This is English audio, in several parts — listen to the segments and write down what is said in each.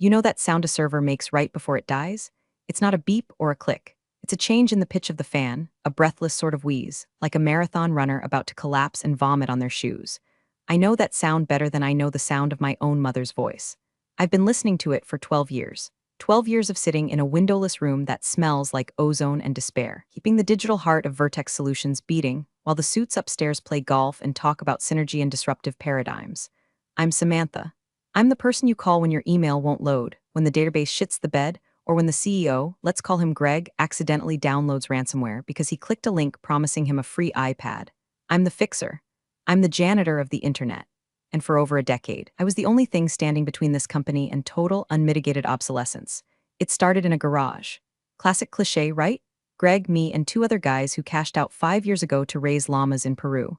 You know that sound a server makes right before it dies? It's not a beep or a click. It's a change in the pitch of the fan, a breathless sort of wheeze, like a marathon runner about to collapse and vomit on their shoes. I know that sound better than I know the sound of my own mother's voice. I've been listening to it for 12 years. 12 years of sitting in a windowless room that smells like ozone and despair, keeping the digital heart of Vertex Solutions beating, while the suits upstairs play golf and talk about synergy and disruptive paradigms. I'm Samantha. I'm the person you call when your email won't load, when the database shits the bed, or when the CEO, let's call him Greg, accidentally downloads ransomware because he clicked a link promising him a free iPad. I'm the fixer. I'm the janitor of the internet. And for over a decade, I was the only thing standing between this company and total, unmitigated obsolescence. It started in a garage. Classic cliche, right? Greg, me, and two other guys who cashed out 5 years ago to raise llamas in Peru.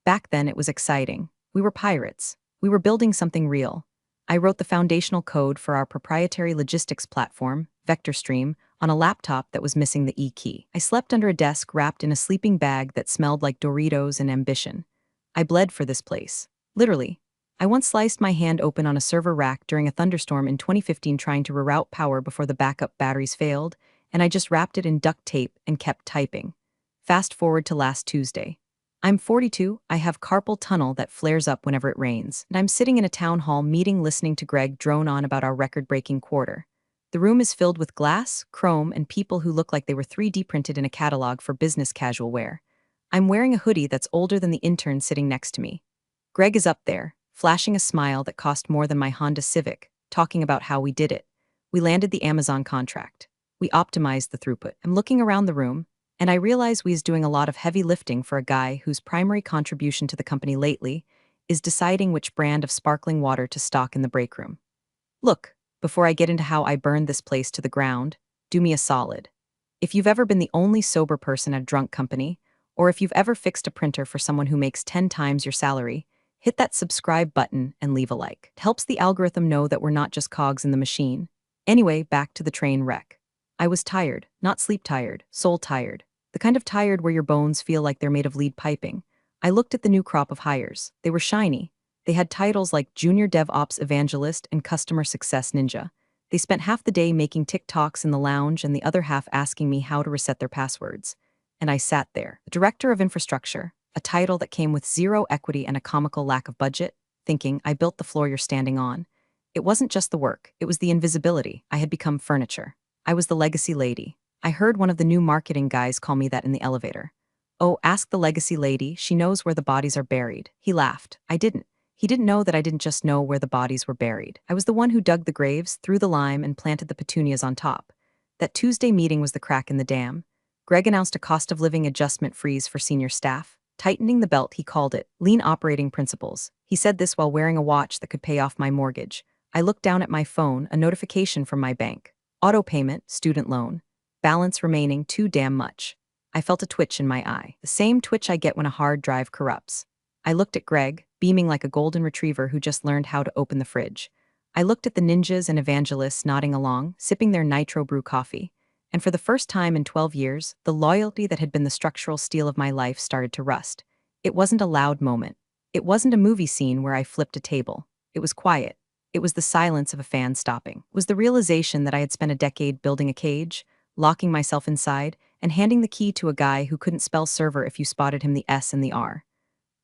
Back then, it was exciting. We were pirates. We were building something real. I wrote the foundational code for our proprietary logistics platform, VectorStream, on a laptop that was missing the E key. I slept under a desk wrapped in a sleeping bag that smelled like Doritos and ambition. I bled for this place. Literally. I once sliced my hand open on a server rack during a thunderstorm in 2015 trying to reroute power before the backup batteries failed, and I just wrapped it in duct tape and kept typing. Fast forward to last Tuesday. I'm 42, I have carpal tunnel that flares up whenever it rains, and I'm sitting in a town hall meeting listening to Greg drone on about our record-breaking quarter. The room is filled with glass, chrome, and people who look like they were 3D printed in a catalog for business casual wear. I'm wearing a hoodie that's older than the intern sitting next to me. Greg is up there, flashing a smile that cost more than my Honda Civic, talking about how we did it. We landed the Amazon contract. We optimized the throughput. I'm looking around the room, and I realize we is doing a lot of heavy lifting for a guy whose primary contribution to the company lately is deciding which brand of sparkling water to stock in the break room. Look, before I get into how I burned this place to the ground, do me a solid. If you've ever been the only sober person at a drunk company, or if you've ever fixed a printer for someone who makes 10 times your salary, hit that subscribe button and leave a like. It helps the algorithm know that we're not just cogs in the machine. Anyway, back to the train wreck. I was tired, not sleep tired, soul tired. The kind of tired where your bones feel like they're made of lead piping. I looked at the new crop of hires. They were shiny. They had titles like Junior DevOps Evangelist and Customer Success Ninja. They spent half the day making TikToks in the lounge and the other half asking me how to reset their passwords. And I sat there, the Director of Infrastructure, a title that came with zero equity and a comical lack of budget, thinking, I built the floor you're standing on. It wasn't just the work, it was the invisibility. I had become furniture. I was the legacy lady. I heard one of the new marketing guys call me that in the elevator. Oh, ask the legacy lady, she knows where the bodies are buried. He laughed. I didn't. He didn't know that I didn't just know where the bodies were buried. I was the one who dug the graves, threw the lime, and planted the petunias on top. That Tuesday meeting was the crack in the dam. Greg announced a cost of living adjustment freeze for senior staff. Tightening the belt, he called it lean operating principles. He said this while wearing a watch that could pay off my mortgage. I looked down at my phone, a notification from my bank. Auto payment, student loan. Balance remaining too damn much. I felt a twitch in my eye, the same twitch I get when a hard drive corrupts. I looked at Greg, beaming like a golden retriever who just learned how to open the fridge. I looked at the ninjas and evangelists nodding along, sipping their nitro brew coffee. And for the first time in 12 years, the loyalty that had been the structural steel of my life started to rust. It wasn't a loud moment. It wasn't a movie scene where I flipped a table. It was quiet. It was the silence of a fan stopping. It was the realization that I had spent a decade building a cage, locking myself inside, and handing the key to a guy who couldn't spell server if you spotted him the S and the R.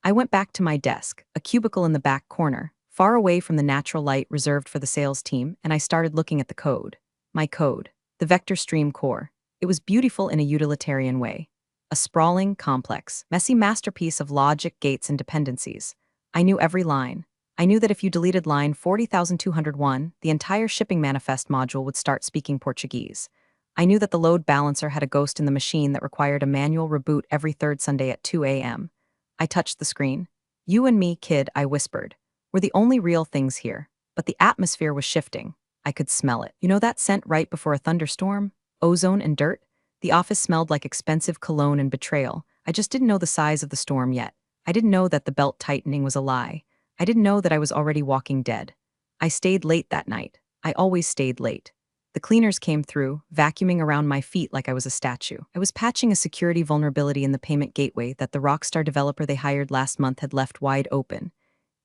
I went back to my desk, a cubicle in the back corner, far away from the natural light reserved for the sales team, and I started looking at the code. My code. The VectorStream core. It was beautiful in a utilitarian way. A sprawling, complex, messy masterpiece of logic, gates, and dependencies. I knew every line. I knew that if you deleted line 40,201, the entire shipping manifest module would start speaking Portuguese. I knew that the load balancer had a ghost in the machine that required a manual reboot every third Sunday at 2 a.m. I touched the screen. You and me, kid, I whispered. We're the only real things here. But the atmosphere was shifting. I could smell it. You know that scent right before a thunderstorm? Ozone and dirt? The office smelled like expensive cologne and betrayal. I just didn't know the size of the storm yet. I didn't know that the belt tightening was a lie. I didn't know that I was already walking dead. I stayed late that night. I always stayed late. The cleaners came through, vacuuming around my feet like I was a statue. I was patching a security vulnerability in the payment gateway that the rockstar developer they hired last month had left wide open.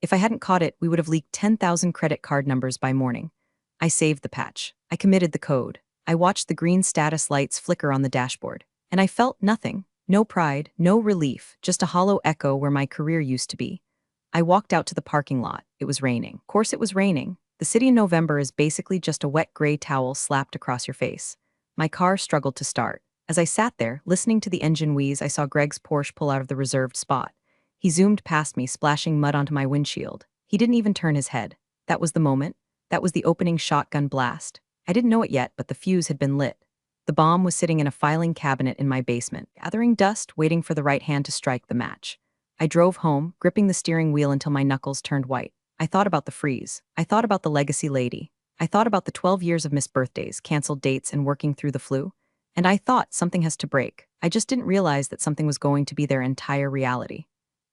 If I hadn't caught it, we would have leaked 10,000 credit card numbers by morning. I saved the patch. I committed the code. I watched the green status lights flicker on the dashboard. And I felt nothing. No pride, no relief, just a hollow echo where my career used to be. I walked out to the parking lot. It was raining. Of course it was raining. The city in November is basically just a wet gray towel slapped across your face. My car struggled to start. As I sat there, listening to the engine wheeze, I saw Greg's Porsche pull out of the reserved spot. He zoomed past me, splashing mud onto my windshield. He didn't even turn his head. That was the moment. That was the opening shotgun blast. I didn't know it yet, but the fuse had been lit. The bomb was sitting in a filing cabinet in my basement, gathering dust, waiting for the right hand to strike the match. I drove home, gripping the steering wheel until my knuckles turned white. I thought about the freeze. I thought about the legacy lady. I thought about the 12 years of missed birthdays, canceled dates, and working through the flu. And I thought something has to break. I just didn't realize that something was going to be their entire reality.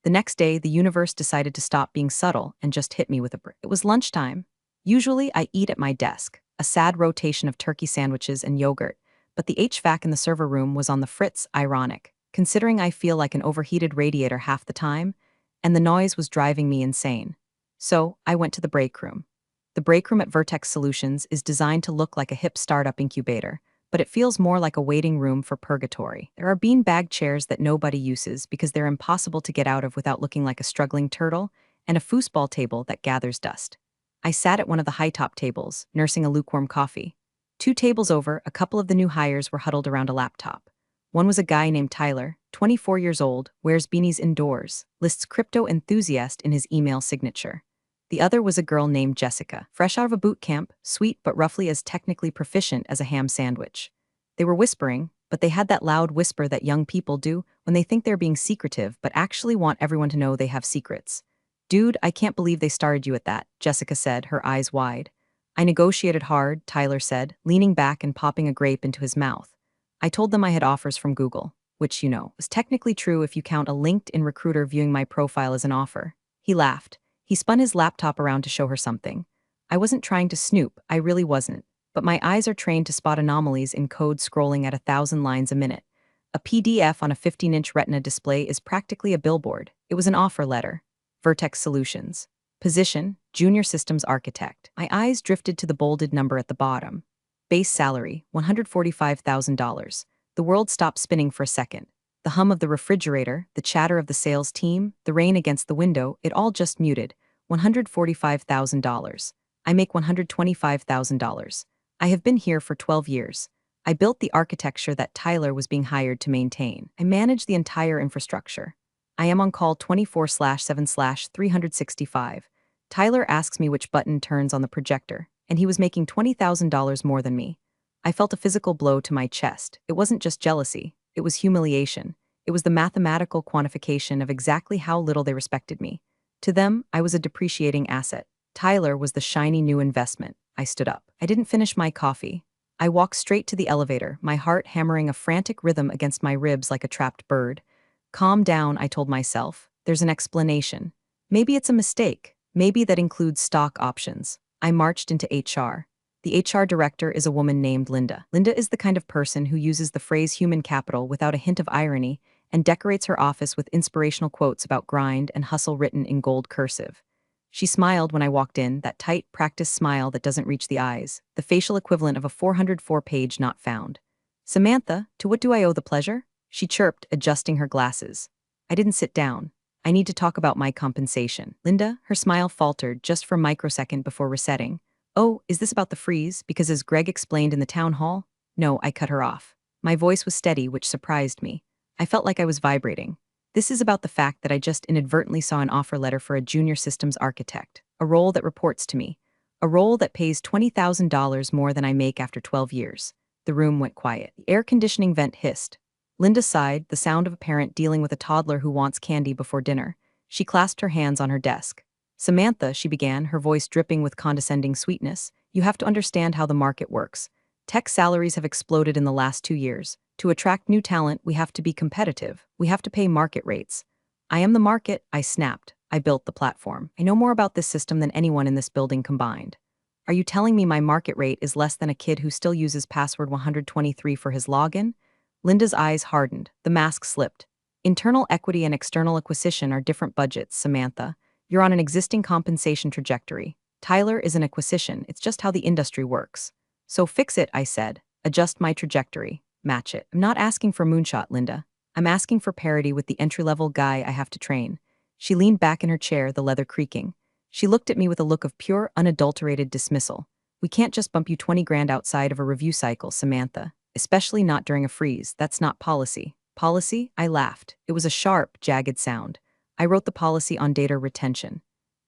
The next day, the universe decided to stop being subtle and just hit me with a brick. It was lunchtime. Usually, I eat at my desk, a sad rotation of turkey sandwiches and yogurt, but the HVAC in the server room was on the fritz, ironic, considering I feel like an overheated radiator half the time, and the noise was driving me insane. So, I went to the break room. The break room at Vertex Solutions is designed to look like a hip startup incubator, but it feels more like a waiting room for purgatory. There are beanbag chairs that nobody uses because they're impossible to get out of without looking like a struggling turtle, and a foosball table that gathers dust. I sat at one of the high-top tables, nursing a lukewarm coffee. 2 tables over, a couple of the new hires were huddled around a laptop. One was a guy named Tyler, 24 years old, wears beanies indoors, lists crypto enthusiast in his email signature. The other was a girl named Jessica, fresh out of a boot camp, sweet but roughly as technically proficient as a ham sandwich. They were whispering, but they had that loud whisper that young people do when they think they're being secretive but actually want everyone to know they have secrets. "Dude, I can't believe they started you at that," Jessica said, her eyes wide. "I negotiated hard," Tyler said, leaning back and popping a grape into his mouth. "I told them I had offers from Google, which, was technically true if you count a LinkedIn recruiter viewing my profile as an offer." He laughed. He spun his laptop around to show her something. "I wasn't trying to snoop, I really wasn't. But my eyes are trained to spot anomalies in code scrolling at 1,000 lines a minute. A PDF on a 15-inch retina display is practically a billboard. It was an offer letter. Vertex Solutions. Position, Junior Systems Architect." My eyes drifted to the bolded number at the bottom. Base salary, $145,000. The world stopped spinning for a second. The hum of the refrigerator, the chatter of the sales team, the rain against the window, it all just muted. $145,000. I make $125,000. I have been here for 12 years. I built the architecture that Tyler was being hired to maintain. I manage the entire infrastructure. I am on call 24/7/365. Tyler asks me which button turns on the projector, and he was making $20,000 more than me. I felt a physical blow to my chest. It wasn't just jealousy. It was humiliation. It was the mathematical quantification of exactly how little they respected me. To them, I was a depreciating asset. Tyler was the shiny new investment. I stood up. I didn't finish my coffee. I walked straight to the elevator, my heart hammering a frantic rhythm against my ribs like a trapped bird. "Calm down," I told myself. "There's an explanation. Maybe it's a mistake. Maybe that includes stock options." I marched into HR. The HR director is a woman named Linda. Linda is the kind of person who uses the phrase human capital without a hint of irony and decorates her office with inspirational quotes about grind and hustle written in gold cursive. She smiled when I walked in, that tight, practiced smile that doesn't reach the eyes, the facial equivalent of a 404-page not found. "Samantha, to what do I owe the pleasure?" She chirped, adjusting her glasses. I didn't sit down. "I need to talk about my compensation." Linda, her smile faltered just for a microsecond before resetting. "Oh, is this about the freeze? Because as Greg explained in the town hall?" "No," I cut her off. My voice was steady, which surprised me. I felt like I was vibrating. "This is about the fact that I just inadvertently saw an offer letter for a junior systems architect, a role that reports to me, a role that pays $20,000 more than I make after 12 years. The room went quiet. The air conditioning vent hissed. Linda sighed, the sound of a parent dealing with a toddler who wants candy before dinner. She clasped her hands on her desk. "Samantha," she began, her voice dripping with condescending sweetness, "you have to understand how the market works. Tech salaries have exploded in the last 2 years. To attract new talent, we have to be competitive. We have to pay market rates." "I am the market," I snapped. "I built the platform. I know more about this system than anyone in this building combined." "Are you telling me my market rate is less than a kid who still uses password 123 for his login?" Linda's eyes hardened. The mask slipped. "Internal equity and external acquisition are different budgets, Samantha. You're on an existing compensation trajectory. Tyler is an acquisition, it's just how the industry works. So fix it, I said. Adjust my trajectory. Match it. I'm not asking for moonshot, Linda. I'm asking for parity with the entry-level guy I have to train. She leaned back in her chair, the leather creaking. She looked at me with a look of pure, unadulterated dismissal. We can't just bump you 20 grand outside of a review cycle, Samantha. Especially not during a freeze. That's not policy. Policy? I laughed. It was a sharp, jagged sound. I wrote the policy on data retention.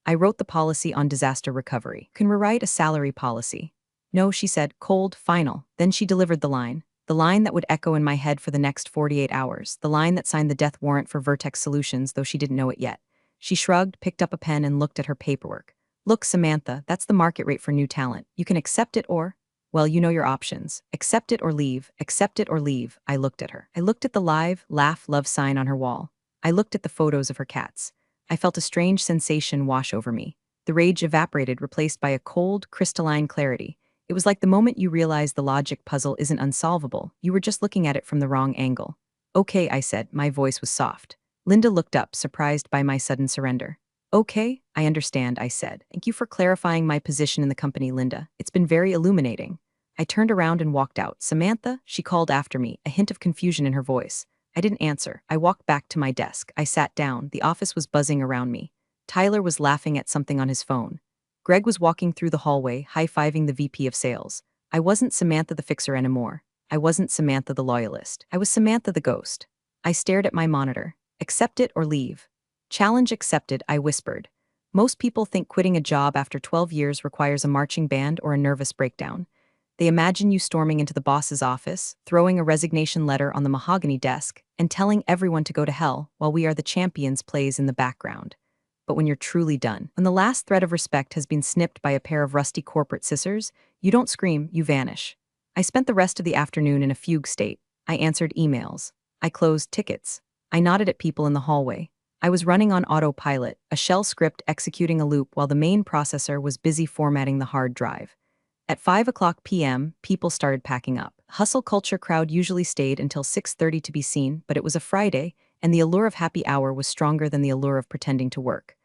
I wrote the policy on disaster recovery. Can rewrite a salary policy. No, she said, cold, final. Then she delivered the line. The line that would echo in my head for the next 48 hours. The line that signed the death warrant for Vertex Solutions, though she didn't know it yet. She shrugged, picked up a pen, and looked at her paperwork. Look, Samantha, that's the market rate for new talent. You can accept it or... Well, you know your options. Accept it or leave. Accept it or leave. I looked at her. I looked at the live, laugh, love sign on her wall. I looked at the photos of her cats. I felt a strange sensation wash over me. The rage evaporated, replaced by a cold, crystalline clarity. It was like the moment you realize the logic puzzle isn't unsolvable. You were just looking at it from the wrong angle. Okay, I said. My voice was soft. Linda looked up, surprised by my sudden surrender. Okay, I understand, I said. Thank you for clarifying my position in the company, Linda. It's been very illuminating. I turned around and walked out. Samantha, she called after me, a hint of confusion in her voice. I didn't answer. I walked back to my desk. I sat down. The office was buzzing around me. Tyler was laughing at something on his phone. Greg was walking through the hallway, high-fiving the VP of sales. I wasn't Samantha the fixer anymore. I wasn't Samantha the loyalist. I was Samantha the ghost. I stared at my monitor. Accept it or leave. Challenge accepted, I whispered. Most people think quitting a job after 12 years requires a marching band or a nervous breakdown. They imagine you storming into the boss's office, throwing a resignation letter on the mahogany desk, and telling everyone to go to hell while We Are the Champions plays in the background. But when you're truly done, when the last thread of respect has been snipped by a pair of rusty corporate scissors, you don't scream, you vanish. I spent the rest of the afternoon in a fugue state. I answered emails. I closed tickets. I nodded at people in the hallway. I was running on autopilot, a shell script executing a loop while the main processor was busy formatting the hard drive. At 5 p.m., people started packing up. Hustle culture crowd usually stayed until 6:30 to be seen, but it was a Friday, and the allure of happy hour was stronger than the allure of pretending to work.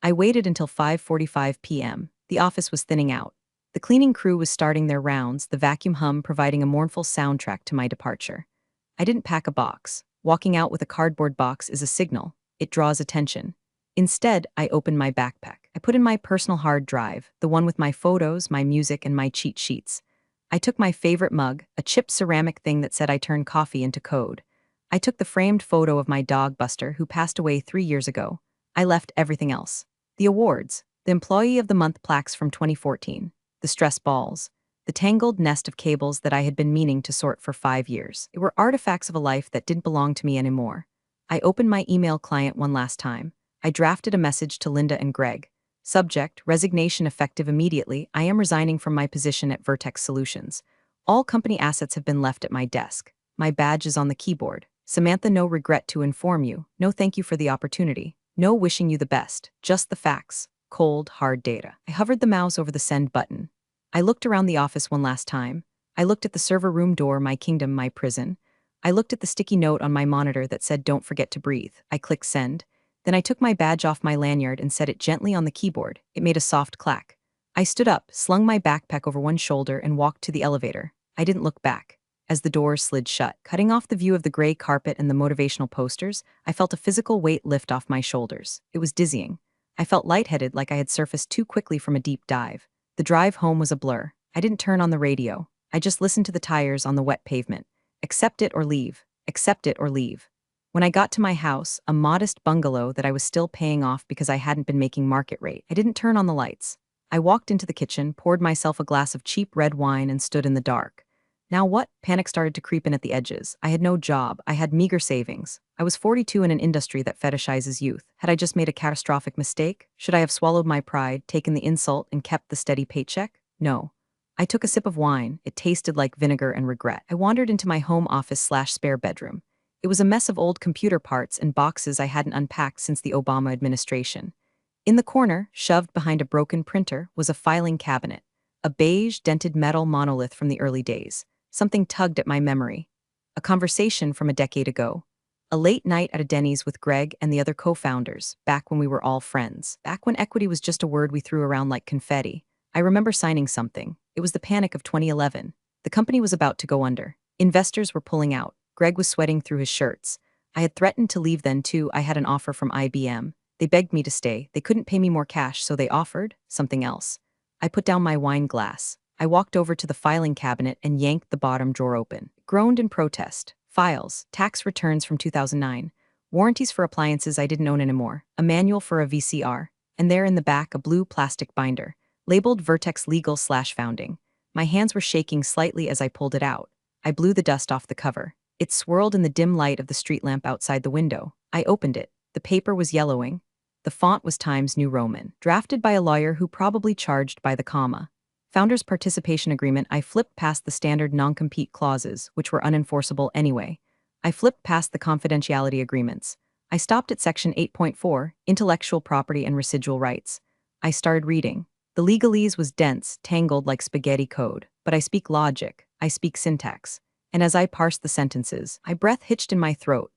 I waited until 5:45 p.m. The office was thinning out. The cleaning crew was starting their rounds, the vacuum hum providing a mournful soundtrack to my departure. I didn't pack a box. Walking out with a cardboard box is a signal. It draws attention. Instead, I opened my backpack. I put in my personal hard drive, the one with my photos, my music, and my cheat sheets. I took my favorite mug, a chipped ceramic thing that said I turned coffee into code. I took the framed photo of my dog Buster, who passed away 3 years ago. I left everything else. The awards, the Employee of the Month plaques from 2014, the stress balls, the tangled nest of cables that I had been meaning to sort for 5 years. It were artifacts of a life that didn't belong to me anymore. I opened my email client one last time. I drafted a message to Linda and Greg. Subject, resignation effective immediately. I am resigning from my position at Vertex Solutions. All company assets have been left at my desk. My badge is on the keyboard. Samantha, no regret to inform you. No thank you for the opportunity. No wishing you the best. Just the facts. Cold, hard data. I hovered the mouse over the send button. I looked around the office one last time. I looked at the server room door, my kingdom, my prison. I looked at the sticky note on my monitor that said, don't forget to breathe. I clicked send. Then I took my badge off my lanyard and set it gently on the keyboard. It made a soft clack. I stood up, slung my backpack over one shoulder, and walked to the elevator. I didn't look back. As the doors slid shut, cutting off the view of the gray carpet and the motivational posters, I felt a physical weight lift off my shoulders. It was dizzying. I felt lightheaded, like I had surfaced too quickly from a deep dive. The drive home was a blur. I didn't turn on the radio. I just listened to the tires on the wet pavement. Accept it or leave. Accept it or leave. When I got to my house, a modest bungalow that I was still paying off because I hadn't been making market rate, I didn't turn on the lights. I walked into the kitchen, poured myself a glass of cheap red wine, and stood in the dark. Now what? Panic started to creep in at the edges. I had no job. I had meager savings. I was 42 in an industry that fetishizes youth. Had I just made a catastrophic mistake? Should I have swallowed my pride, taken the insult, and kept the steady paycheck? No. I took a sip of wine. It tasted like vinegar and regret. I wandered into my home office/spare bedroom. It was a mess of old computer parts and boxes I hadn't unpacked since the Obama administration. In the corner, shoved behind a broken printer, was a filing cabinet, a beige, dented metal monolith from the early days. Something tugged at my memory. A conversation from a decade ago. A late night at a Denny's with Greg and the other co-founders, back when we were all friends. Back when equity was just a word we threw around like confetti. I remember signing something. It was the panic of 2011. The company was about to go under. Investors were pulling out. Greg was sweating through his shirts. I had threatened to leave then too. I had an offer from IBM. They begged me to stay. They couldn't pay me more cash, so they offered something else. I put down my wine glass. I walked over to the filing cabinet and yanked the bottom drawer open. Groaned in protest. Files, tax returns from 2009, warranties for appliances I didn't own anymore, a manual for a VCR, and there in the back a blue plastic binder, labeled Vertex Legal/Founding. My hands were shaking slightly as I pulled it out. I blew the dust off the cover. It swirled in the dim light of the street lamp outside the window. I opened it. The paper was yellowing. The font was Times New Roman, drafted by a lawyer who probably charged by the comma. Founders' Participation Agreement. I flipped past the standard non-compete clauses, which were unenforceable anyway. I flipped past the confidentiality agreements. I stopped at Section 8.4, Intellectual Property and Residual Rights. I started reading. The legalese was dense, tangled like spaghetti code, but I speak logic, I speak syntax. And as I parsed the sentences, my breath hitched in my throat.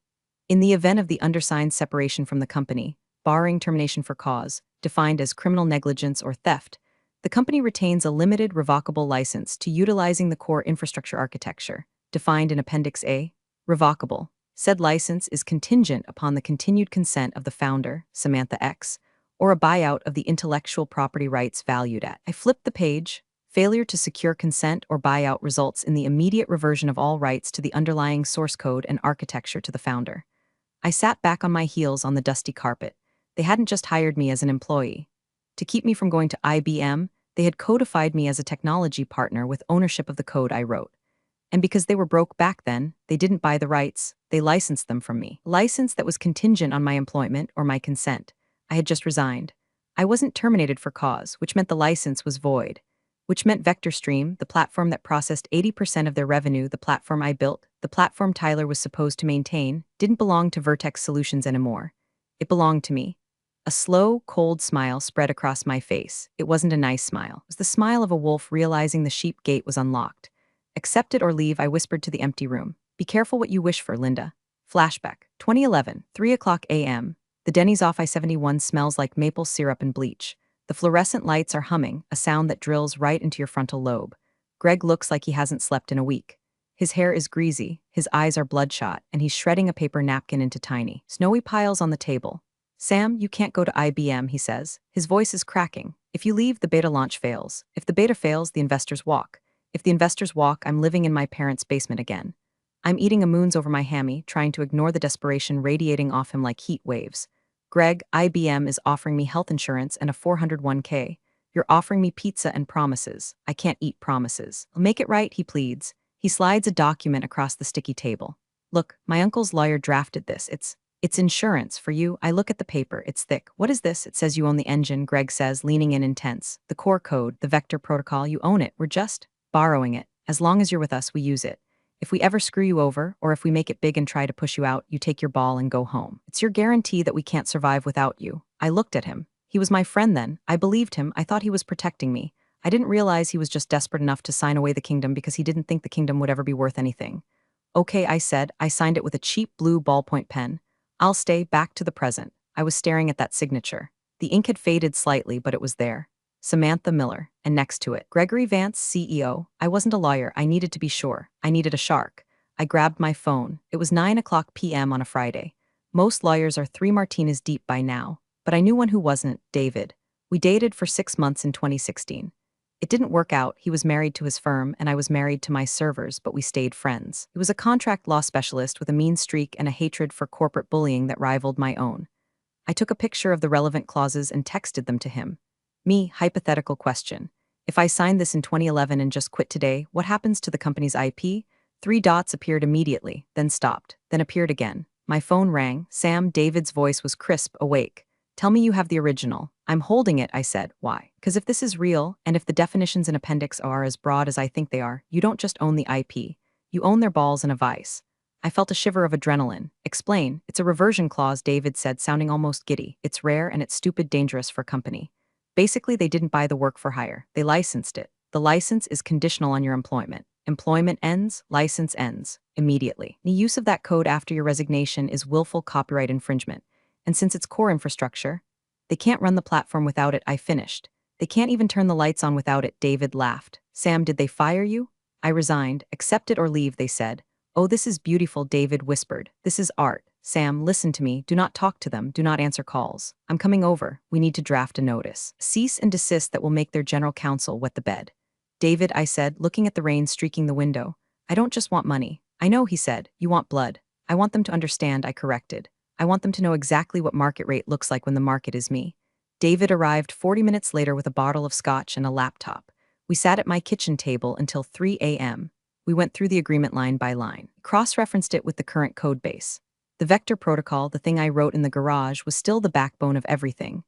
In the event of the undersigned separation from the company, barring termination for cause, defined as criminal negligence or theft, the company retains a limited revocable license to utilizing the core infrastructure architecture, defined in Appendix A, revocable. Said license is contingent upon the continued consent of the founder, Samantha X, or a buyout of the intellectual property rights valued at. I flipped the page. Failure to secure consent or buyout results in the immediate reversion of all rights to the underlying source code and architecture to the founder. I sat back on my heels on the dusty carpet. They hadn't just hired me as an employee. To keep me from going to IBM, they had codified me as a technology partner with ownership of the code I wrote. And because they were broke back then, they didn't buy the rights, they licensed them from me. A license that was contingent on my employment or my consent. I had just resigned. I wasn't terminated for cause, which meant the license was void. Which meant VectorStream, the platform that processed 80% of their revenue, the platform I built, the platform Tyler was supposed to maintain, didn't belong to Vertex Solutions anymore. It belonged to me. A slow, cold smile spread across my face. It wasn't a nice smile. It was the smile of a wolf realizing the sheep gate was unlocked. Accept it or leave, I whispered to the empty room. Be careful what you wish for, Linda. Flashback. 2011, 3:00 a.m. The Denny's off I-71 smells like maple syrup and bleach. The fluorescent lights are humming, a sound that drills right into your frontal lobe. Greg looks like he hasn't slept in a week. His hair is greasy, his eyes are bloodshot, and he's shredding a paper napkin into tiny, snowy piles on the table. Sam, you can't go to IBM, he says. His voice is cracking. If you leave, the beta launch fails. If the beta fails, the investors walk. If the investors walk, I'm living in my parents' basement again. I'm eating a moons over my hammy, trying to ignore the desperation radiating off him like heat waves. Greg, IBM is offering me health insurance and a 401k. You're offering me pizza and promises. I can't eat promises. I'll make it right, he pleads. He slides a document across the sticky table. Look, my uncle's lawyer drafted this. It's insurance for you. I look at the paper. It's thick. What is this? It says you own the engine, Greg says, leaning in intense. The core code, the vector protocol, you own it. We're just borrowing it. As long as you're with us, we use it. If we ever screw you over, or if we make it big and try to push you out, you take your ball and go home. It's your guarantee that we can't survive without you. I looked at him. He was my friend then. I believed him. I thought he was protecting me. I didn't realize he was just desperate enough to sign away the kingdom because he didn't think the kingdom would ever be worth anything. Okay, I said. I signed it with a cheap blue ballpoint pen. I'll stay. Back to the present. I was staring at that signature. The ink had faded slightly, but it was there. Samantha Miller, and next to it, Gregory Vance, CEO. I wasn't a lawyer. I needed to be sure. I needed a shark. I grabbed my phone. It was 9:00 p.m. on a Friday. Most lawyers are 3 martinis deep by now, but I knew one who wasn't, David. We dated for 6 months in 2016. It didn't work out. He was married to his firm, and I was married to my servers, but we stayed friends. He was a contract law specialist with a mean streak and a hatred for corporate bullying that rivaled my own. I took a picture of the relevant clauses and texted them to him. Me, hypothetical question. If I signed this in 2011 and just quit today, what happens to the company's IP? 3 dots appeared immediately, then stopped, then appeared again. My phone rang. Sam, David's voice was crisp, awake. Tell me you have the original. I'm holding it, I said. Why? Because if this is real, and if the definitions in Appendix are as broad as I think they are, you don't just own the IP. You own their balls in a vice. I felt a shiver of adrenaline. Explain. It's a reversion clause, David said, sounding almost giddy. It's rare and it's stupid dangerous for a company. Basically, they didn't buy the work for hire. They licensed it. The license is conditional on your employment. Employment ends, license ends, immediately. The use of that code after your resignation is willful copyright infringement. And since it's core infrastructure, they can't run the platform without it. I finished. They can't even turn the lights on without it. David laughed. Sam, did they fire you? I resigned. Accept it or leave, they said. Oh, this is beautiful, David whispered. This is art. Sam, listen to me. Do not talk to them. Do not answer calls. I'm coming over. We need to draft a notice. Cease and desist that will make their general counsel wet the bed. David, I said, looking at the rain streaking the window. I don't just want money. I know, he said. You want blood. I want them to understand, I corrected. I want them to know exactly what market rate looks like when the market is me. David arrived 40 minutes later with a bottle of scotch and a laptop. We sat at my kitchen table until 3 a.m. We went through the agreement line by line, cross-referenced it with the current code base. The vector protocol, the thing I wrote in the garage, was still the backbone of everything.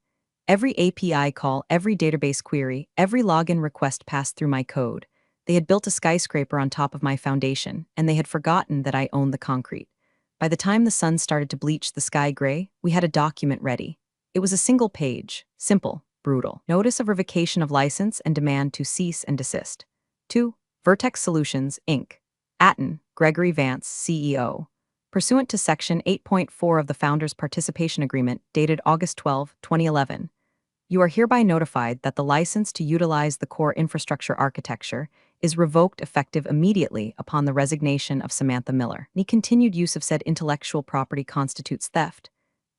Every API call, every database query, every login request passed through my code. They had built a skyscraper on top of my foundation, and they had forgotten that I owned the concrete. By the time the sun started to bleach the sky gray, we had a document ready. It was a single page, simple, brutal. Notice of revocation of license and demand to cease and desist. 2. Vertex Solutions, Inc. Atten, Gregory Vance, CEO. Pursuant to Section 8.4 of the Founders' Participation Agreement, dated August 12, 2011, you are hereby notified that the license to utilize the core infrastructure architecture is revoked effective immediately upon the resignation of Samantha Miller. Any continued use of said intellectual property constitutes theft.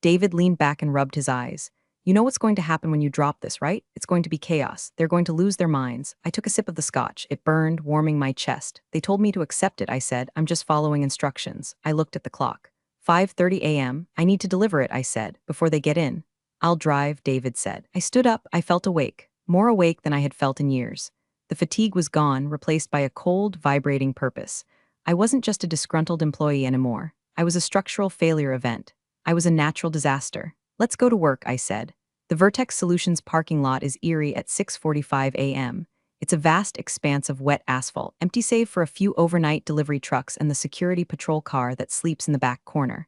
David leaned back and rubbed his eyes. You know what's going to happen when you drop this, right? It's going to be chaos. They're going to lose their minds. I took a sip of the scotch. It burned, warming my chest. They told me to accept it, I said. I'm just following instructions. I looked at the clock. 5:30 a.m. I need to deliver it, I said, before they get in. I'll drive, David said. I stood up. I felt awake, more awake than I had felt in years. The fatigue was gone, replaced by a cold, vibrating purpose. I wasn't just a disgruntled employee anymore. I was a structural failure event. I was a natural disaster. Let's go to work, I said. The Vertex Solutions parking lot is eerie at 6:45 a.m. It's a vast expanse of wet asphalt, empty save for a few overnight delivery trucks and the security patrol car that sleeps in the back corner.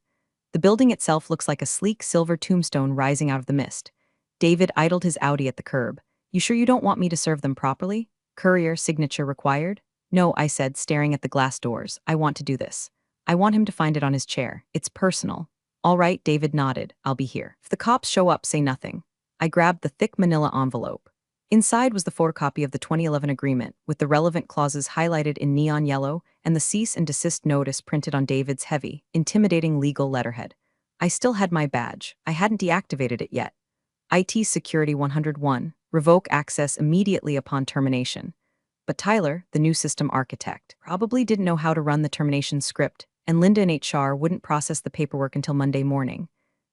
The building itself looks like a sleek silver tombstone rising out of the mist. David idled his Audi at the curb. You sure you don't want me to serve them properly? Courier signature required? No, I said, staring at the glass doors. I want to do this. I want him to find it on his chair. It's personal. All right, David nodded. I'll be here. If the cops show up, say nothing. I grabbed the thick manila envelope. Inside was the photocopy of the 2011 agreement, with the relevant clauses highlighted in neon yellow and the cease and desist notice printed on David's heavy, intimidating legal letterhead. I still had my badge. I hadn't deactivated it yet. IT Security 101, revoke access immediately upon termination. But Tyler, the new system architect, probably didn't know how to run the termination script, and Linda in HR wouldn't process the paperwork until Monday morning.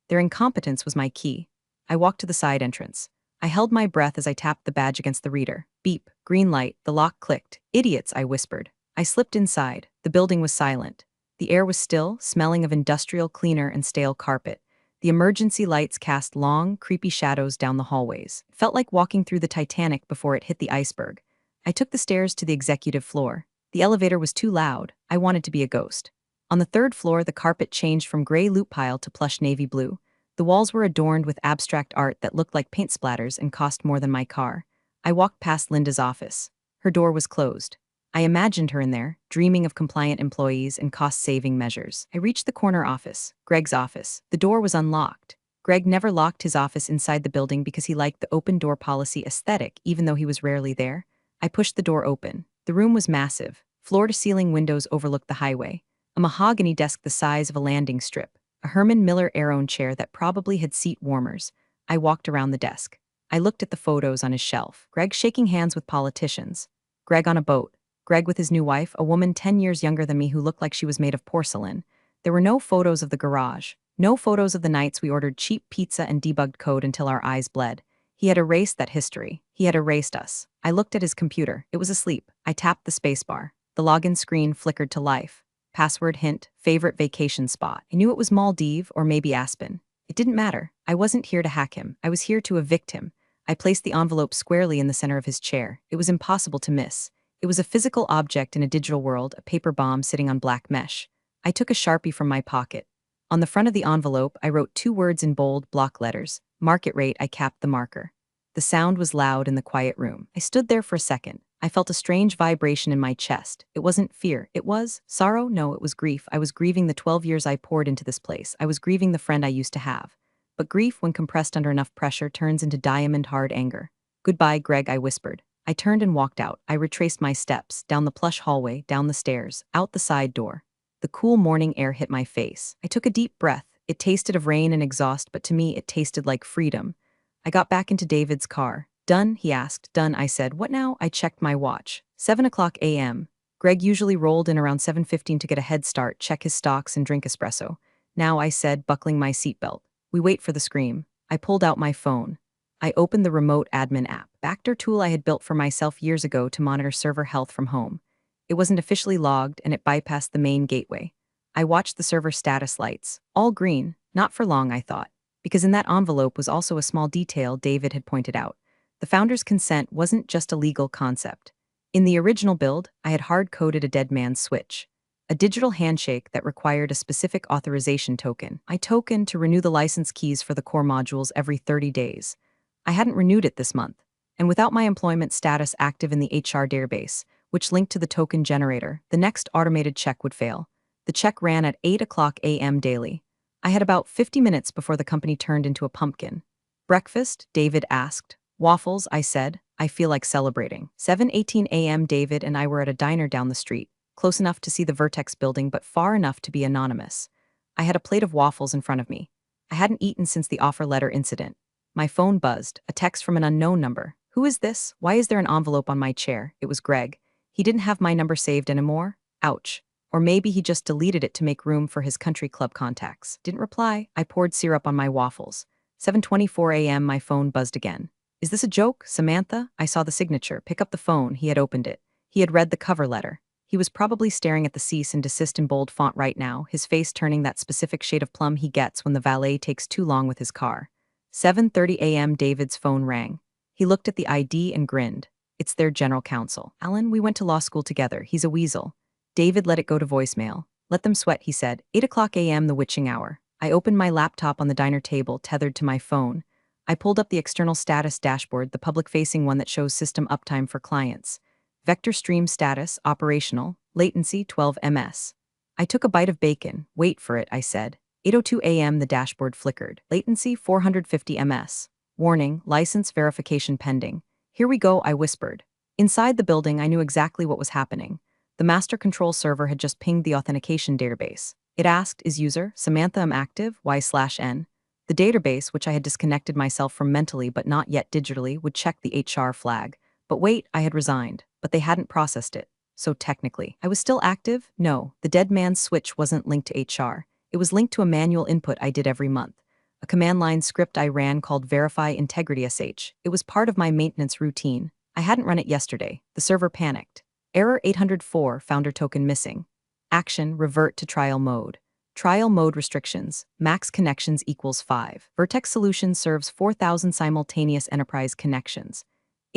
Their incompetence was my key. I walked to the side entrance. I held my breath as I tapped the badge against the reader. Beep, green light, the lock clicked. Idiots, I whispered. I slipped inside. The building was silent. The air was still, smelling of industrial cleaner and stale carpet. The emergency lights cast long, creepy shadows down the hallways. It felt like walking through the Titanic before it hit the iceberg. I took the stairs to the executive floor. The elevator was too loud. I wanted to be a ghost. On the third floor, the carpet changed from gray loop pile to plush navy blue. The walls were adorned with abstract art that looked like paint splatters and cost more than my car. I walked past Linda's office. Her door was closed. I imagined her in there, dreaming of compliant employees and cost-saving measures. I reached the corner office, Greg's office. The door was unlocked. Greg never locked his office inside the building because he liked the open-door policy aesthetic, even though he was rarely there. I pushed the door open. The room was massive. Floor-to-ceiling windows overlooked the highway. A mahogany desk the size of a landing strip. A Herman Miller Aeron chair that probably had seat warmers. I walked around the desk. I looked at the photos on his shelf. Greg shaking hands with politicians. Greg on a boat. Greg with his new wife, a woman 10 years younger than me who looked like she was made of porcelain. There were no photos of the garage. No photos of the nights we ordered cheap pizza and debugged code until our eyes bled. He had erased that history. He had erased us. I looked at his computer. It was asleep. I tapped the spacebar. The login screen flickered to life. Password hint, favorite vacation spot. I knew it was Maldives or maybe Aspen. It didn't matter. I wasn't here to hack him. I was here to evict him. I placed the envelope squarely in the center of his chair. It was impossible to miss. It was a physical object in a digital world, a paper bomb sitting on black mesh. I took a Sharpie from my pocket. On the front of the envelope, I wrote 2 words in bold block letters. Market rate. I capped the marker. The sound was loud in the quiet room. I stood there for a second. I felt a strange vibration in my chest. It wasn't fear. It was sorrow. No, it was grief. I was grieving the 12 years I poured into this place. I was grieving the friend I used to have. But grief, when compressed under enough pressure, turns into diamond-hard anger. Goodbye, Greg, I whispered. I turned and walked out. I retraced my steps, down the plush hallway, down the stairs, out the side door. The cool morning air hit my face. I took a deep breath. It tasted of rain and exhaust, but to me it tasted like freedom. I got back into David's car. Done? He asked. Done, I said. What now? I checked my watch. 7 o'clock a.m. Greg usually rolled in around 7:15 to get a head start, check his stocks, and drink espresso. Now, I said, buckling my seatbelt. We wait for the scream. I pulled out my phone. I opened the remote admin app, backdoor tool I had built for myself years ago to monitor server health from home. It wasn't officially logged, and it bypassed the main gateway. I watched the server status lights. All green. Not for long, I thought, because in that envelope was also a small detail David had pointed out. The founder's consent wasn't just a legal concept. In the original build, I had hard-coded a dead man's switch, a digital handshake that required a specific authorization token. I tokened to renew the license keys for the core modules every 30 days. I hadn't renewed it this month, and without my employment status active in the HR database, which linked to the token generator, the next automated check would fail. The check ran at 8 o'clock a.m. daily. I had about 50 minutes before the company turned into a pumpkin. Breakfast? David asked. Waffles, I said. I feel like celebrating. 7:18 a.m. David and I were at a diner down the street, close enough to see the Vertex building but far enough to be anonymous. I had a plate of waffles in front of me. I hadn't eaten since the offer letter incident. My phone buzzed, a text from an unknown number. Who is this? Why is there an envelope on my chair? It was Greg. He didn't have my number saved anymore? Ouch. Or maybe he just deleted it to make room for his country club contacts. Didn't reply. I poured syrup on my waffles. 7:24 a.m. my phone buzzed again. Is this a joke, Samantha? I saw the signature. Pick up the phone. He had opened it. He had read the cover letter. He was probably staring at the cease and desist in bold font right now, his face turning that specific shade of plum he gets when the valet takes too long with his car. 7:30 a.m. David's phone rang. He looked at the ID and grinned. It's their general counsel. Alan, we went to law school together. He's a weasel. David let it go to voicemail. Let them sweat, he said. 8 o'clock a.m. the witching hour. I opened my laptop on the diner table, tethered to my phone. I pulled up the external status dashboard, the public-facing one that shows system uptime for clients. Vector stream status, operational, latency 12 ms. I took a bite of bacon. Wait for it, I said. 8:02 a.m. the dashboard flickered. Latency 450 ms. Warning, license verification pending. Here we go, I whispered. Inside the building, I knew exactly what was happening. The master control server had just pinged the authentication database. It asked, is user Samantha active? Y/N. The database, which I had disconnected myself from mentally but not yet digitally, would check the HR flag. But wait, I had resigned, but they hadn't processed it. So technically, I was still active? No, the dead man's switch wasn't linked to HR. It was linked to a manual input I did every month. A command line script I ran called Verify Integrity SH. It was part of my maintenance routine. I hadn't run it yesterday. The server panicked. Error 804, founder token missing. Action, revert to trial mode. Trial mode restrictions, max connections equals 5. Vertex Solutions serves 4,000 simultaneous enterprise connections.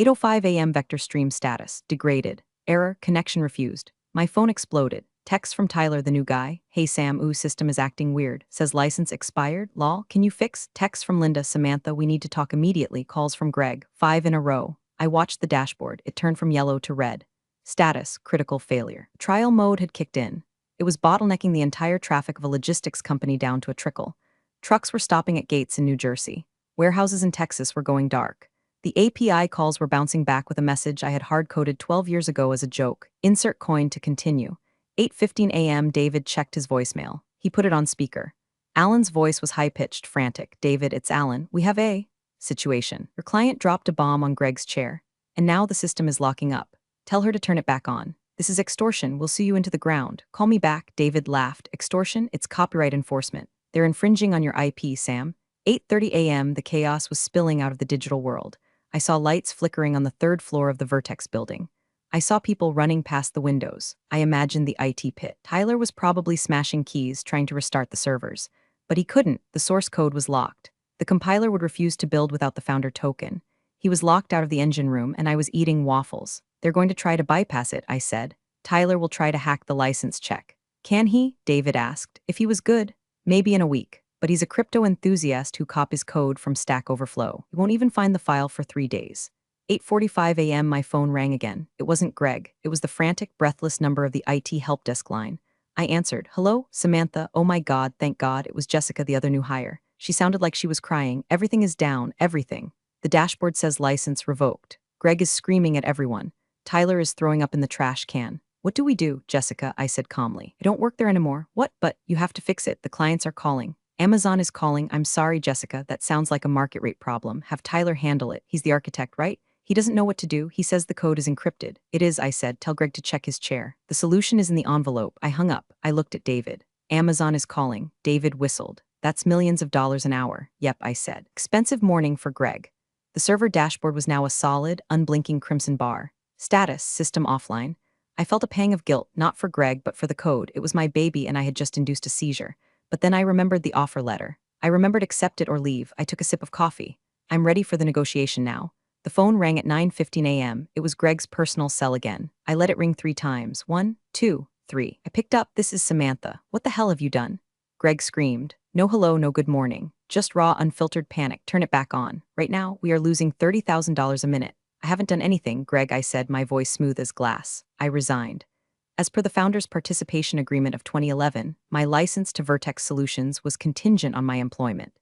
8:05 a.m. vector stream status, degraded. Error, connection refused. My phone exploded. Text from Tyler, the new guy. Hey Sam, system is acting weird. Says license expired. Lol, can you fix? Text from Linda, Samantha, we need to talk immediately. Calls from Greg. 5 in a row. I watched the dashboard. It turned from yellow to red. Status, critical failure. Trial mode had kicked in. It was bottlenecking the entire traffic of a logistics company down to a trickle. Trucks were stopping at gates in New Jersey. Warehouses in Texas were going dark. The API calls were bouncing back with a message I had hard-coded 12 years ago as a joke. Insert coin to continue. 8:15 a.m. David checked his voicemail. He put it on speaker. Alan's voice was high-pitched, frantic. David, it's Alan. We have a situation. Your client dropped a bomb on Greg's chair, and now the system is locking up. Tell her to turn it back on. This is extortion. We'll sue you into the ground. Call me back. David laughed. Extortion? It's copyright enforcement. They're infringing on your IP, Sam. 8:30 a.m. The chaos was spilling out of the digital world. I saw lights flickering on the third floor of the Vertex building. I saw people running past the windows. I imagined the IT pit. Tyler was probably smashing keys, trying to restart the servers. But he couldn't. The source code was locked. The compiler would refuse to build without the founder token. He was locked out of the engine room, and I was eating waffles. They're going to try to bypass it, I said. Tyler will try to hack the license check. Can he? David asked. If he was good, maybe in a week. But he's a crypto enthusiast who copies code from Stack Overflow. He won't even find the file for 3 days. 8:45 a.m. my phone rang again. It wasn't Greg. It was the frantic, breathless number of the IT help desk line. I answered, "Hello, Samantha. Oh my God, thank God, it was Jessica, the other new hire." She sounded like she was crying. "Everything is down, everything. The dashboard says license revoked." Greg is screaming at everyone. Tyler is throwing up in the trash can. "What do we do, Jessica?" I said calmly. "I don't work there anymore." "What? But you have to fix it. The clients are calling." "Amazon is calling." "I'm sorry, Jessica. That sounds like a market rate problem. Have Tyler handle it. He's the architect, right? He doesn't know what to do. He says the code is encrypted." "It is," I said. "Tell Greg to check his chair." "The solution is in the envelope." I hung up. I looked at David. "Amazon is calling." David whistled. "That's millions of dollars an hour." "Yep," I said. Expensive morning for Greg. The server dashboard was now a solid, unblinking crimson bar. Status, system offline. I felt a pang of guilt, not for Greg, but for the code. It was my baby and I had just induced a seizure. But then I remembered the offer letter. I remembered accept it or leave. I took a sip of coffee. I'm ready for the negotiation now. The phone rang at 9:15 a.m. It was Greg's personal cell again. I let it ring 3 times. 1, 2, 3. I picked up. "This is Samantha. What the hell have you done?" Greg screamed. "No hello, no good morning. Just raw, unfiltered panic. Turn it back on. Right now, we are losing $30,000 a minute." "I haven't done anything, Greg," I said, my voice smooth as glass. I resigned. As per the founder's participation agreement of 2011, my license to Vertex Solutions was contingent on my employment.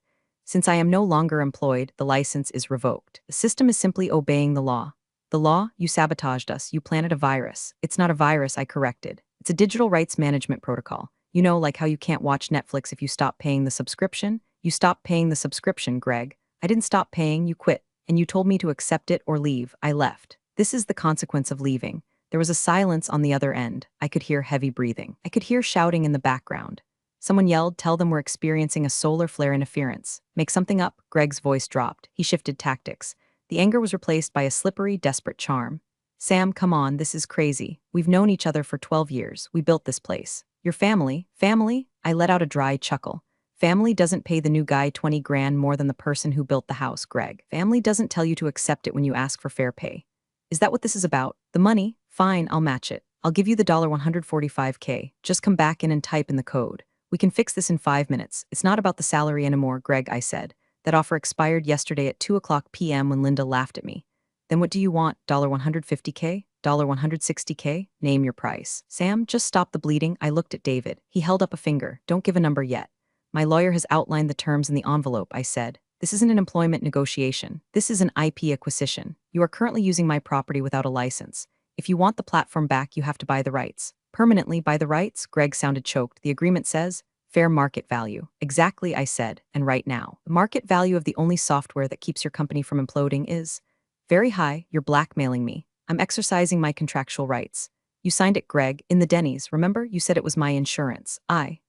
Since I am no longer employed, the license is revoked. The system is simply obeying the law. "The law? You sabotaged us. You planted a virus." "It's not a virus," I corrected. "It's a digital rights management protocol. You know, like how you can't watch Netflix if you stop paying the subscription? You stopped paying the subscription, Greg. I didn't stop paying, you quit. And you told me to accept it or leave." I left. This is the consequence of leaving. There was a silence on the other end. I could hear heavy breathing. I could hear shouting in the background. Someone yelled, "Tell them we're experiencing a solar flare interference." "Make something up." Greg's voice dropped. He shifted tactics. The anger was replaced by a slippery, desperate charm. "Sam, come on, this is crazy. We've known each other for 12 years. We built this place. Your family?" "Family?" I let out a dry chuckle. "Family doesn't pay the new guy 20 grand more than the person who built the house, Greg. Family doesn't tell you to accept it when you ask for fair pay. Is that what this is about? The money? Fine, I'll match it. I'll give you the $145K. Just come back in and type in the code. We can fix this in 5 minutes. It's not about the salary anymore, Greg," I said. "That offer expired yesterday at 2 p.m. when Linda laughed at me." "Then what do you want? $150K? $160K? Name your price." "Sam, just stop the bleeding." I looked at David. He held up a finger. "Don't give a number yet." "My lawyer has outlined the terms in the envelope," I said. "This isn't an employment negotiation. This is an IP acquisition. You are currently using my property without a license. If you want the platform back, you have to buy the rights." "Permanently buy the rights?" Greg sounded choked. "The agreement says fair market value." "Exactly," I said, "and right now. The market value of the only software that keeps your company from imploding is very high. You're blackmailing me. I'm exercising my contractual rights." "You signed it, Greg, in the Denny's. Remember? You said it was my insurance."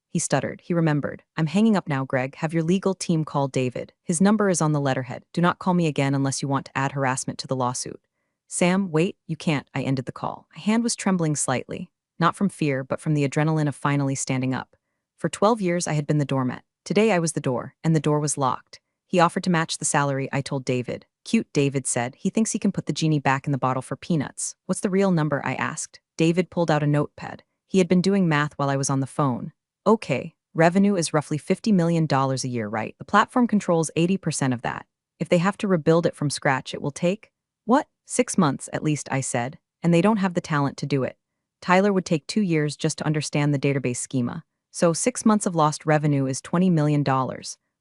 He stuttered. He remembered. "I'm hanging up now, Greg. Have your legal team call David. His number is on the letterhead. Do not call me again unless you want to add harassment to the lawsuit." "Sam, wait, you can't." I ended the call. My hand was trembling slightly, not from fear, but from the adrenaline of finally standing up. For 12 years, I had been the doormat. Today, I was the door, and the door was locked. He offered to match the salary, I told David. "Cute," David said. "He thinks he can put the genie back in the bottle for peanuts." "What's the real number?" I asked. David pulled out a notepad. He had been doing math while I was on the phone. "Okay, revenue is roughly $50 million a year, right? The platform controls 80% of that. If they have to rebuild it from scratch, it will take—" "What? 6 months, at least," I said. "And they don't have the talent to do it. Tyler would take 2 years just to understand the database schema. So 6 months of lost revenue is $20 million,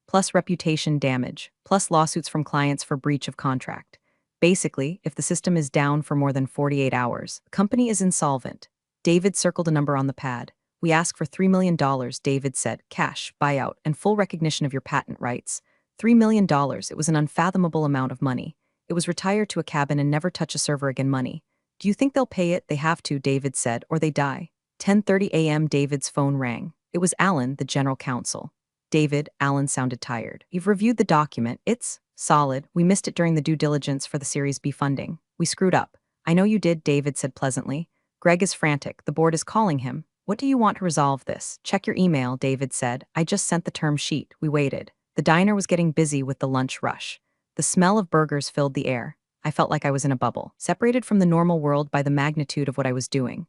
plus reputation damage, plus lawsuits from clients for breach of contract. Basically, if the system is down for more than 48 hours, the company is insolvent." David circled a number on the pad. "We ask for $3 million, David said. "Cash, buyout, and full recognition of your patent rights." $3 million, it was an unfathomable amount of money. It was retire to a cabin and never touch a server again money. "Do you think they'll pay it?" "They have to," David said, "or they die." 10:30 a.m. David's phone rang. It was Alan, the general counsel. "David," Alan sounded tired. "You've reviewed the document. It's solid. We missed it during the due diligence for the Series B funding. We screwed up." "I know you did," David said pleasantly. "Greg is frantic. The board is calling him. What do you want to resolve this?" "Check your email," David said. "I just sent the term sheet." We waited. The diner was getting busy with the lunch rush. The smell of burgers filled the air. I felt like I was in a bubble, separated from the normal world by the magnitude of what I was doing.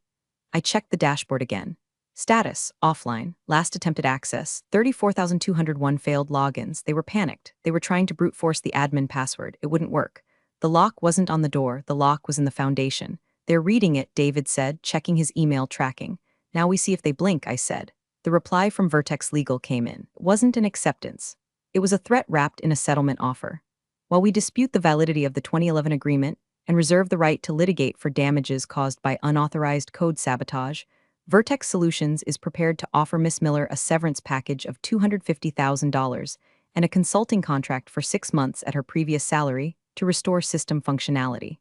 I checked the dashboard again. Status, offline, last attempted access, 34,201 failed logins. They were panicked. They were trying to brute force the admin password. It wouldn't work. The lock wasn't on the door, the lock was in the foundation. They're reading it, David said, checking his email tracking. Now we see if they blink, I said. The reply from Vertex Legal came in. It wasn't an acceptance. It was a threat wrapped in a settlement offer. While we dispute the validity of the 2011 agreement and reserve the right to litigate for damages caused by unauthorized code sabotage, Vertex Solutions is prepared to offer Miss Miller a severance package of $250,000 and a consulting contract for 6 months at her previous salary to restore system functionality.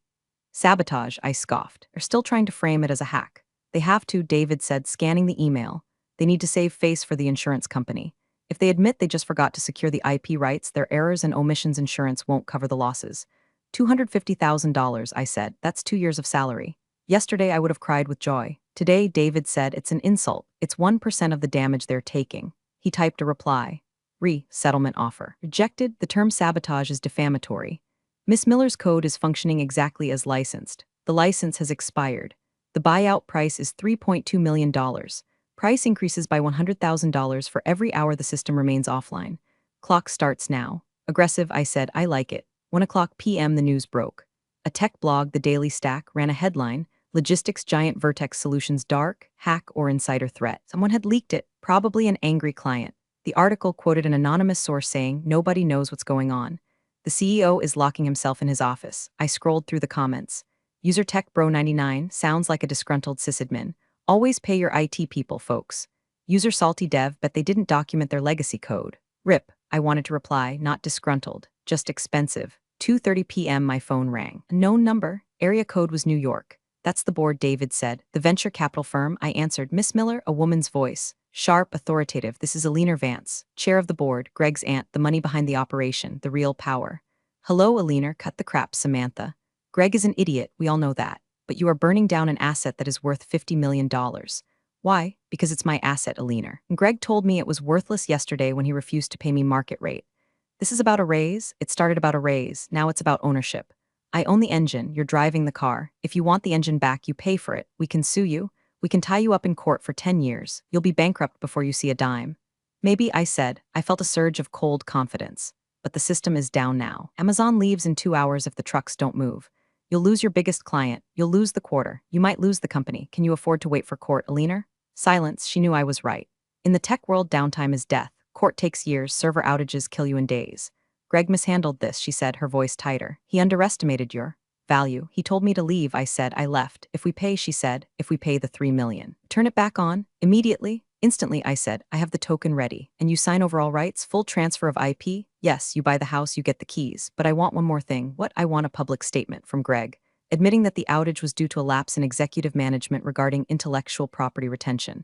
Sabotage, I scoffed, are still trying to frame it as a hack. They have to, David said, scanning the email. They need to save face for the insurance company. If they admit they just forgot to secure the IP rights, their errors and omissions insurance won't cover the losses. $250,000, I said, that's 2 years of salary. Yesterday I would have cried with joy. Today, David said, it's an insult. It's 1% of the damage they're taking. He typed a reply. Settlement offer. Rejected, the term sabotage is defamatory. Miss Miller's code is functioning exactly as licensed. The license has expired. The buyout price is $3.2 million. Price increases by $100,000 for every hour the system remains offline. Clock starts now. Aggressive, I said, I like it. 1:00 p.m. the news broke. A tech blog, The Daily Stack, ran a headline, Logistics Giant Vertex Solutions Dark, Hack or Insider Threat. Someone had leaked it, probably an angry client. The article quoted an anonymous source saying, nobody knows what's going on. The CEO is locking himself in his office. I scrolled through the comments. User Tech Bro 99 sounds like a disgruntled sysadmin. Always pay your IT people, folks. User Salty Dev bet they didn't document their legacy code. RIP, I wanted to reply, not disgruntled, just expensive. 2:30 p.m. my phone rang. A known number, area code was New York. That's the board, David said. The venture capital firm, I answered. Miss Miller, a woman's voice. Sharp, authoritative. This is Alina Vance, chair of the board, Greg's aunt, the money behind the operation, the real power. Hello, Alina, cut the crap, Samantha. Greg is an idiot, we all know that. But you are burning down an asset that is worth $50 million. Why? Because it's my asset, Alina. And Greg told me it was worthless yesterday when he refused to pay me market rate. This is about a raise. It started about a raise. Now it's about ownership. I own the engine. You're driving the car. If you want the engine back, you pay for it. We can sue you. We can tie you up in court for 10 years. You'll be bankrupt before you see a dime. Maybe, I said. I felt a surge of cold confidence. But the system is down now. Amazon leaves in 2 hours if the trucks don't move. You'll lose your biggest client. You'll lose the quarter. You might lose the company. Can you afford to wait for court, Alina? Silence. She knew I was right. In the tech world, downtime is death. Court takes years. Server outages kill you in days. Greg mishandled this, she said, her voice tighter. He underestimated your value. He told me to leave, I said. I left. If we pay, she said, if we pay the $3 million. Turn it back on? Immediately? Instantly, I said. I have the token ready. And you sign over all rights? Full transfer of IP? Yes, you buy the house, you get the keys. But I want one more thing. What? I want a public statement from Greg, admitting that the outage was due to a lapse in executive management regarding intellectual property retention.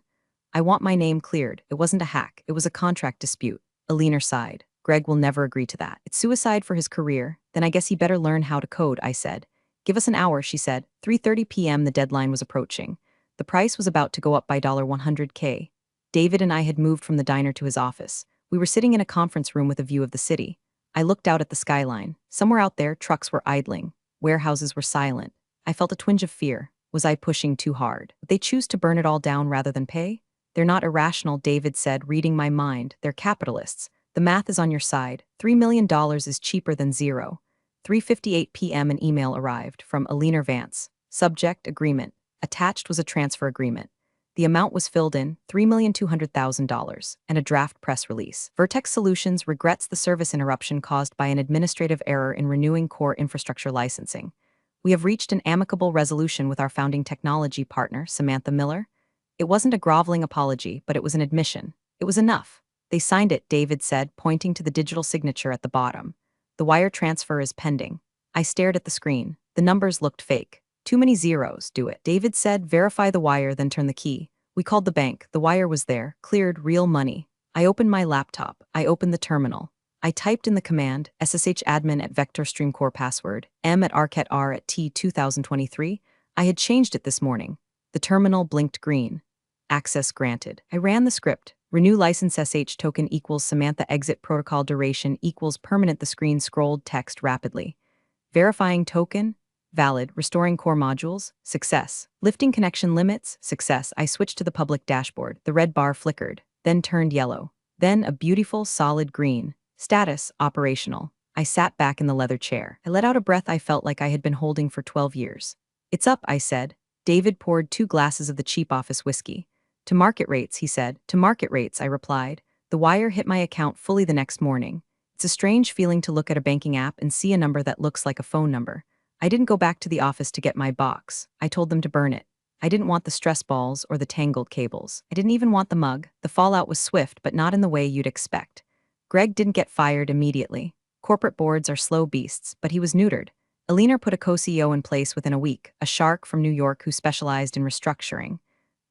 I want my name cleared. It wasn't a hack. It was a contract dispute. Alina sighed. Greg will never agree to that. It's suicide for his career. Then I guess he better learn how to code, I said. Give us an hour, she said. 3:30 p.m. the deadline was approaching. The price was about to go up by $100K. David and I had moved from the diner to his office. We were sitting in a conference room with a view of the city. I looked out at the skyline. Somewhere out there, trucks were idling. Warehouses were silent. I felt a twinge of fear. Was I pushing too hard? Would they choose to burn it all down rather than pay? They're not irrational, David said, reading my mind. They're capitalists. The math is on your side. $3 million is cheaper than zero. 3:58 p.m. an email arrived from Alina Vance. Subject, agreement. Attached was a transfer agreement. The amount was filled in, $3,200,000, and a draft press release. Vertex Solutions regrets the service interruption caused by an administrative error in renewing core infrastructure licensing. We have reached an amicable resolution with our founding technology partner, Samantha Miller. It wasn't a groveling apology, but it was an admission. It was enough. They signed it, David said, pointing to the digital signature at the bottom. The wire transfer is pending. I stared at the screen. The numbers looked fake. Too many zeros, do it. David said, verify the wire, then turn the key. We called the bank. The wire was there, cleared, real money. I opened my laptop. I opened the terminal. I typed in the command, sshadmin at vectorstream core password, m@arcetr at t2023. I had changed it this morning. The terminal blinked green. Access granted. I ran the script. Renew license sh token equals Samantha exit protocol duration equals permanent. The screen scrolled text rapidly. Verifying token, valid. Restoring core modules, success. Lifting connection limits, success. I switched to the public dashboard. The red bar flickered, then turned yellow. Then a beautiful, solid green. Status, operational. I sat back in the leather chair. I let out a breath I felt like I had been holding for 12 years. It's up, I said. David poured 2 glasses of the cheap office whiskey. To market rates, he said. To market rates, I replied. The wire hit my account fully the next morning. It's a strange feeling to look at a banking app and see a number that looks like a phone number. I didn't go back to the office to get my box. I told them to burn it. I didn't want the stress balls or the tangled cables. I didn't even want the mug. The fallout was swift, but not in the way you'd expect. Greg didn't get fired immediately. Corporate boards are slow beasts, but he was neutered. Alina put a co-CEO in place within a week, a shark from New York who specialized in restructuring.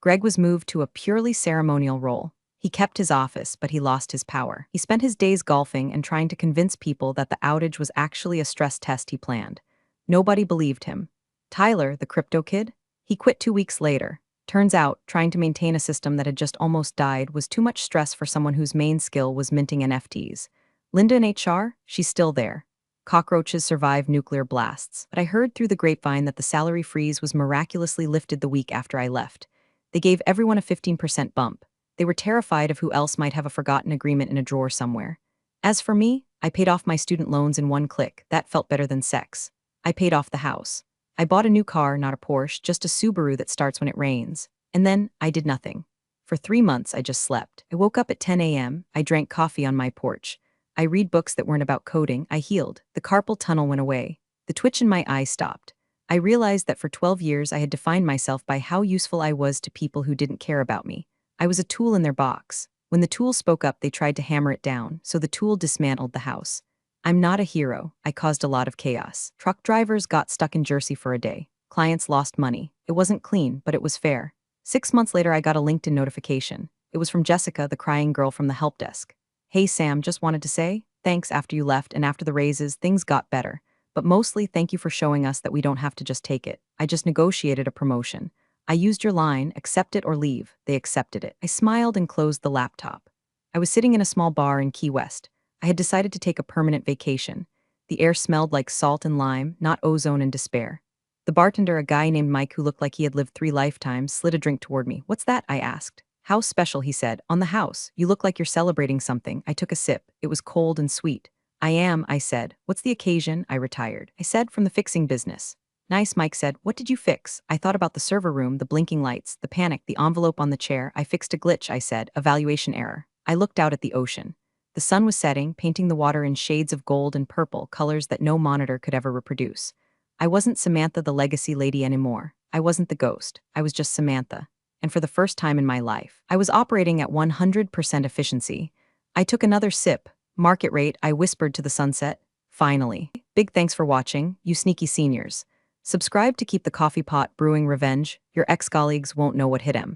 Greg was moved to a purely ceremonial role. He kept his office, but he lost his power. He spent his days golfing and trying to convince people that the outage was actually a stress test he planned. Nobody believed him. Tyler, the crypto kid? He quit 2 weeks later. Turns out, trying to maintain a system that had just almost died was too much stress for someone whose main skill was minting NFTs. Linda in HR? She's still there. Cockroaches survive nuclear blasts, but I heard through the grapevine that the salary freeze was miraculously lifted the week after I left. They gave everyone a 15% bump. They were terrified of who else might have a forgotten agreement in a drawer somewhere. As for me, I paid off my student loans in one click. That felt better than sex. I paid off the house. I bought a new car, not a Porsche, just a Subaru that starts when it rains. And then, I did nothing. For 3 months, I just slept. I woke up at 10 a.m., I drank coffee on my porch. I read books that weren't about coding. I healed. The carpal tunnel went away. The twitch in my eye stopped. I realized that for 12 years I had defined myself by how useful I was to people who didn't care about me. I was a tool in their box. When the tool spoke up, they tried to hammer it down, so the tool dismantled the house. I'm not a hero. I caused a lot of chaos. Truck drivers got stuck in Jersey for a day. Clients lost money. It wasn't clean, but it was fair. 6 months later, I got a LinkedIn notification. It was from Jessica, the crying girl from the help desk. Hey Sam, just wanted to say, thanks after you left and after the raises, things got better. But mostly, thank you for showing us that we don't have to just take it. I just negotiated a promotion. I used your line, accept it or leave. They accepted it. I smiled and closed the laptop. I was sitting in a small bar in Key West. I had decided to take a permanent vacation. The air smelled like salt and lime, not ozone and despair. The bartender, a guy named Mike who looked like he had lived 3 lifetimes, slid a drink toward me. What's that? I asked. House special, he said. On the house. You look like you're celebrating something. I took a sip. It was cold and sweet. I am, I said. What's the occasion? I retired. I said, from the fixing business. Nice, Mike said. What did you fix? I thought about the server room, the blinking lights, the panic, the envelope on the chair. I fixed a glitch, I said. Evaluation error. I looked out at the ocean. The sun was setting, painting the water in shades of gold and purple, colors that no monitor could ever reproduce. I wasn't Samantha the legacy lady anymore. I wasn't the ghost. I was just Samantha. And for the first time in my life, I was operating at 100% efficiency. I took another sip. Market rate, I whispered to the sunset. Finally. Big thanks for watching, you sneaky seniors. Subscribe to keep the coffee pot brewing revenge. Your ex-colleagues won't know what hit 'em.